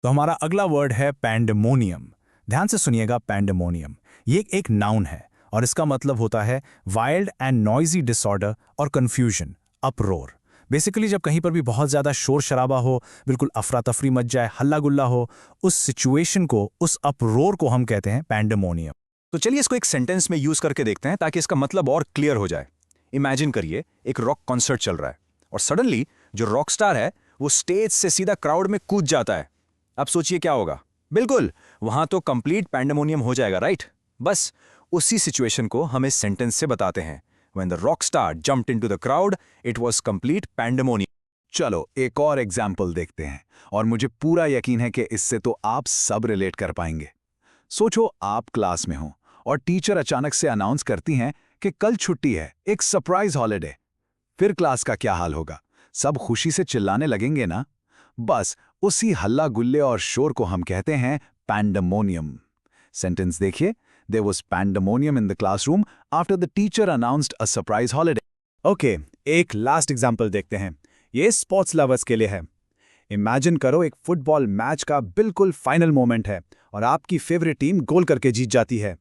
तो हमारा अगला वर्ड है पैंडेमोनियम। ध्यान से सुनिएगा, पैंडेमोनियम ये एक नाउन है और इसका मतलब होता है वाइल्ड एंड नॉइजी डिसऑर्डर और कंफ्यूजन, अपरोर। बेसिकली जब कहीं पर भी बहुत ज़्यादा शोर शराबा हो, बिल्कुल अफरा तफरी मच जाए, हल्ला गुल्ला हो, उस सिचुएशन को, उस अपरोर को हम कहते हैं पैंडेमोनियम। तो चलिए इसको एक सेंटेंस में यूज करके देखते हैं ताकि इसका मतलब और क्लियर हो जाए। इमेजिन करिए एक रॉक कॉन्सर्ट चल रहा है और सडनली जो रॉक स्टार है वो स्टेज से सीधा क्राउड में कूद जाता है। अब सोचिए क्या होगा। बिल्कुल, वहां तो कंप्लीट पैंडेमोनियम हो जाएगा, राइट। बस उसी सिचुएशन को हम इस सेंटेंस से बताते हैं। When the rock star jumped into the crowd, it was complete pandemonium. चलो एक और एग्जाम्पल देखते हैं और मुझे पूरा यकीन है कि इससे तो आप सब रिलेट कर पाएंगे। सोचो आप क्लास में हो और टीचर अचानक से अनाउंस करती हैं कि कल छुट्टी है, एक सरप्राइज हॉलिडे। फिर क्लास का क्या हाल होगा? सब खुशी से चिल्लाने लगेंगे ना। बस उसी हल्ला गुल्ले और शोर को हम कहते हैं पैंडेमोनियम। सेंटेंस देखिए, There was pandemonium in the classroom after the teacher announced a surprise holiday. Okay, एक लास्ट एग्जाम्पल देखते हैं। ये स्पोर्ट्स लवर्स के लिए है। इमेजिन करो एक फुटबॉल मैच का बिल्कुल फाइनल मोमेंट है और आपकी फेवरेट टीम गोल करके जीत जाती है।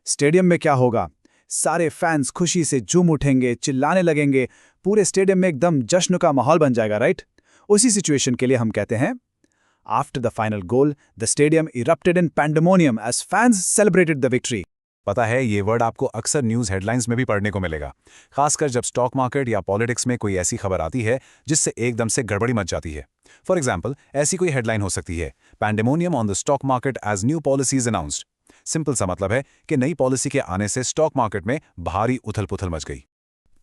स्टेडियम में क्या होगा? सारे फैंस खुशी से झूम उठेंगे, चिल्लाने लगेंगे, पूरे स्टेडियम में एकदम जश्न का माहौल बन जाएगा, राइट। उसी सिचुएशन के लिए हम कहते हैं After the final goal, the stadium erupted in pandemonium as fans celebrated the victory. पता है, ये वर्ड आपको अक्सर न्यूज़ हेडलाइंस में भी पढ़ने को मिलेगा, खासकर जब स्टॉक मार्केट या पॉलिटिक्स में कोई ऐसी खबर आती है जिससे एकदम से गड़बड़ी मच जाती है। फॉर एग्जाम्पल, ऐसी कोई हेडलाइन हो सकती है, pandemonium on the stock market as new policies announced. Simple सा मतलब है कि नई पॉलिसी के आने से स्टॉक मार्केट में भारी उथल पुथल मच गई।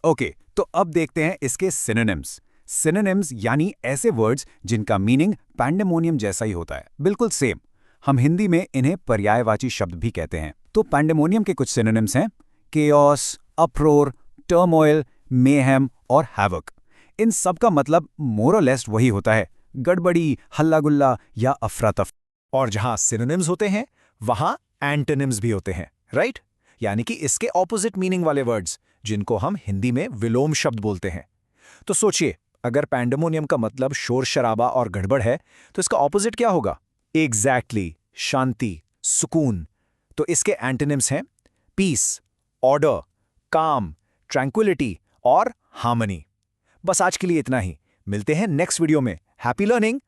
ओके, तो अब देखते हैं इसके सिनोनिम्स। सिनोनिम्स यानी ऐसे वर्ड्स जिनका मीनिंग पैंडेमोनियम जैसा ही होता है, बिल्कुल सेम। हम हिंदी में इन्हें पर्यायवाची शब्द भी कहते हैं। तो पैंडेमोनियम के कुछ सिनोनिम्स हैं केओस, अप्रोर, टर्मोइल, मेहम और हैवक। इन सब का मतलब मोर और लेस वही होता है, गड़बड़ी, हल्ला गुल्ला या अफरा-तफरी। और जहां सिनोनिम्स होते हैं वहां एंटोनिम्स भी होते हैं, राइट। यानी कि इसके ऑपोजिट मीनिंग वाले वर्ड्स जिनको हम हिंदी में विलोम शब्द बोलते हैं। तो सोचिए, अगर पैंडेमोनियम का मतलब शोर शराबा और गड़बड़ है तो इसका ऑपोजिट क्या होगा? एग्जैक्टली, शांति, सुकून। तो इसके एंटोनिम्स हैं पीस, ऑर्डर, काम, ट्रैंक्विलिटी और हार्मनी। बस आज के लिए इतना ही। मिलते हैं नेक्स्ट वीडियो में। Happy learning.